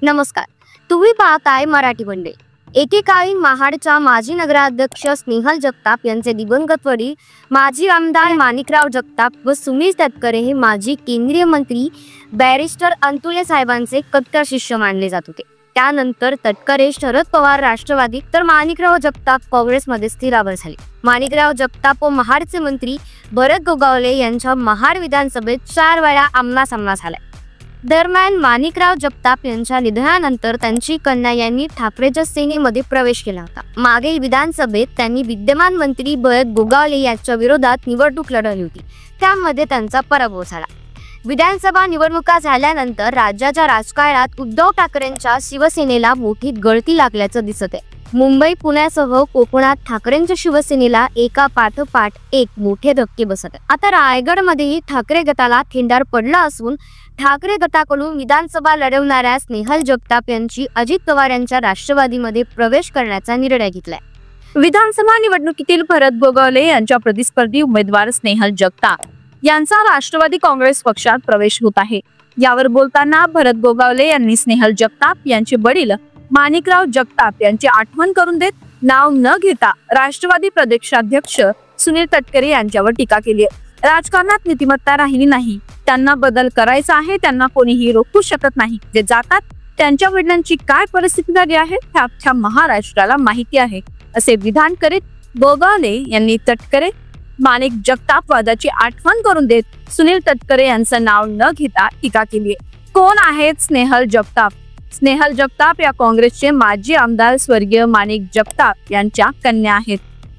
नमस्कार. तुम्ही पाहताय मराठी मंडळ. एकेकाळी महाडच्या माजी नगराध्यक्ष स्नेहल जगताप यांचे दिवंगत वडील माजी आमदार माणिकराव जगताप व सुनील तटकरे हे माजी केंद्रीय मंत्री बॅरिस्टर अंतुले साहेबांचे कट्टर शिष्य मानले जात होते. त्यानंतर तटकरे शरद पवार राष्ट्रवादी तर माणिकराव जगताप काँग्रेसमध्ये स्थिरावर झाले. माणिकराव जगताप व महाडचे मंत्री भरत गोगावले यांच्या महाड विधानसभेत 4 वेळा आमना-सामना झाला. दरम्यान माणिकराव जगताप यांच्या निधनानंतर त्यांची कन्या यांनी ठाकरेच्या सेनेमध्ये प्रवेश केला होता. मागील विधानसभेत त्यांनी विद्यमान मंत्री भरत गोगावले यांच्या विरोधात निवडणूक लढवली होती. त्यामध्ये त्यांचा पराभव झाला. विधानसभा निवडणुका झाल्यानंतर राज्याच्या राजकारणात उद्धव ठाकरेंच्या शिवसेनेला मोठी गळती लागल्याचं दिसत आहे. मुंबई, पुण्यासह कोकणात ठाकरेंच्या शिवसेनेला एका पाठोपाठ एक मोठे धक्के बसत आहेत. आता रायगडमध्येही ठाकरे गटाला खिंडार पडला असून ठाकरे गटाकडून विधानसभा लढवणाऱ्या स्नेहल जगताप यांची अजित पवार यांच्या राष्ट्रवादीमध्ये प्रवेश करण्याचा निर्णय घेतलाय. विधानसभा निवडणुकीतील भरत गोगावले यांच्या प्रतिस्पर्धी उमेदवार स्नेहल जगताप यांचा राष्ट्रवादी काँग्रेस पक्षात प्रवेश होत आहे. यावर बोलताना भरत गोगावले यांनी स्नेहल जगताप यांचे वडील माणिकराव जगताप यांची आठवण करून देत नाव न घेता राष्ट्रवादी प्रदेशाध्यक्ष सुनील तटकरे यांच्यावर टीका केली आहे. राजकारणात नीतिमत्ता राहिली नाही. त्यांना बदल करायचा आहे. त्यांना कोणीही रोखू शकत नाही. जे जातात त्यांच्या वडिलांची काय परिस्थिती झाली आहे हे अख्ख्या महाराष्ट्राला माहिती आहे, असे विधान करीत गोगावले यांनी तटकरे माणिक जगताप वादाची आठवण करून देत सुनील तटकरे यांचं नाव न घेता टीका केली आहे. कोण आहेत स्नेहल जगताप? स्नेहल जगताप या काँग्रेसचे माजी आमदार स्वर्गीय माणिक जगताप यांच्या कन्या आहेत.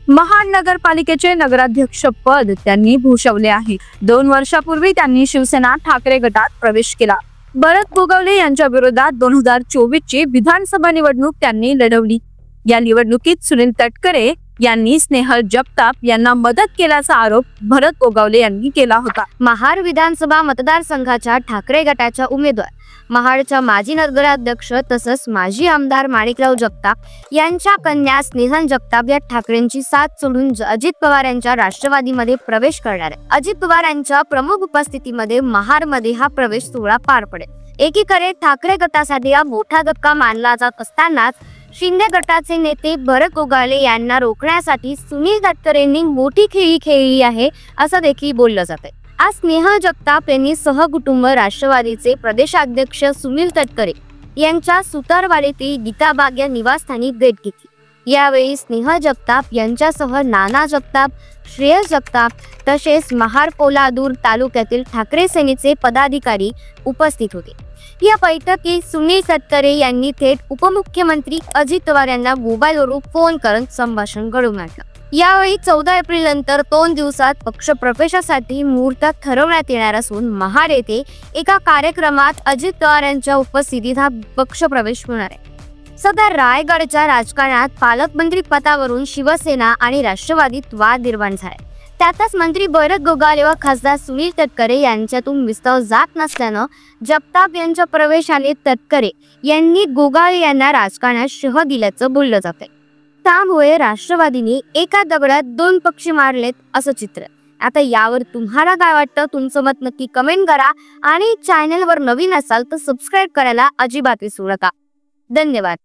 महाड नगरपालिकेचे नगराध्यक्ष पद त्यांनी भूषवले आहे. 2 वर्षापूर्वी त्यांनी शिवसेना ठाकरे गटात प्रवेश केला. भरत गोगावले यांच्या विरोधात 2024 ची विधानसभा निवडणूक त्यांनी लढवली. या निवडणुकीत सुनील तटकरे यांनी स्नेहल जगताप यांना मदत केल्याचा आरोप भरत गोगावले यांनी केला होता. महाड विधानसभा मतदारसंघाच्या ठाकरे गटाच्या उमेदवार महाडच्या माजी नगराध्यक्ष तसंच माजी आमदार माणिकराव जगताप यांच्या कन्या स्नेहल जगताप या ठाकरेंची साथ सोडून अजित पवार यांच्या राष्ट्रवादीमध्ये प्रवेश करणार आहे. अजित पवार यांच्या प्रमुख उपस्थितीमध्ये महाडमध्ये हा प्रवेश सोहळा पार पडेल. एकीकडे ठाकरे गटासाठी हा मोठा धक्का मानला जात असतानाच शिंदे गटाचे नेते भरत गोगावले यांना रोखण्यासाठी सुनील तटकरेंनी मोठी खेळी खेळली आहे असं देखील बोललं जात आहे. आज स्नेहल जगताप यांनी सहकुटुंब राष्ट्रवादीचे प्रदेशाध्यक्ष सुनील तटकरे यांच्या सुतारवाडीतील गीताबाग या निवासस्थानी भेट घेतली. यावेळी स्नेहल जगताप यांच्यासह नाना जगताप, श्रेयस जगताप तसेच महाड पोलादूर तालुक्यातील ठाकरे सेनेचे पदाधिकारी उपस्थित होते. या बैठकीत सुनील तटकरे यांनी थेट उपमुख्यमंत्री अजित पवार यांना मोबाईलवरून फोन करून संभाषण घडवून आणलं. यावेळी 14 एप्रिल नंतर 2 दिवसात पक्ष प्रवेशासाठी मुहूर्त ठरवण्यात येणार असून महाड येथे एका कार्यक्रमात अजित पवार यांच्या उपस्थितीत हा पक्ष प्रवेश होणार आहे. सध्या रायगडच्या राजकारणात पालकमंत्री पदावरून शिवसेना आणि राष्ट्रवादीत वाद निर्माण झाला. त्यातच मंत्री भरत गोगावले व खासदार सुनील तटकरे यांच्यातून विस्तव जात नसल्यानं जगताप यांच्या प्रवेशाने तटकरे यांनी गोगावले यांना राजकारणात शह दिल्याचं बोललं जातंय. त्यामुळे राष्ट्रवादीने एका दगडात 2 पक्षी मारलेत असं चित्र. आता यावर तुम्हाला काय वाटतं? तुमचं मत नक्की कमेंट करा आणि चॅनलवर नवीन असाल तर सबस्क्राईब करायला अजिबात विसरू नका. धन्यवाद.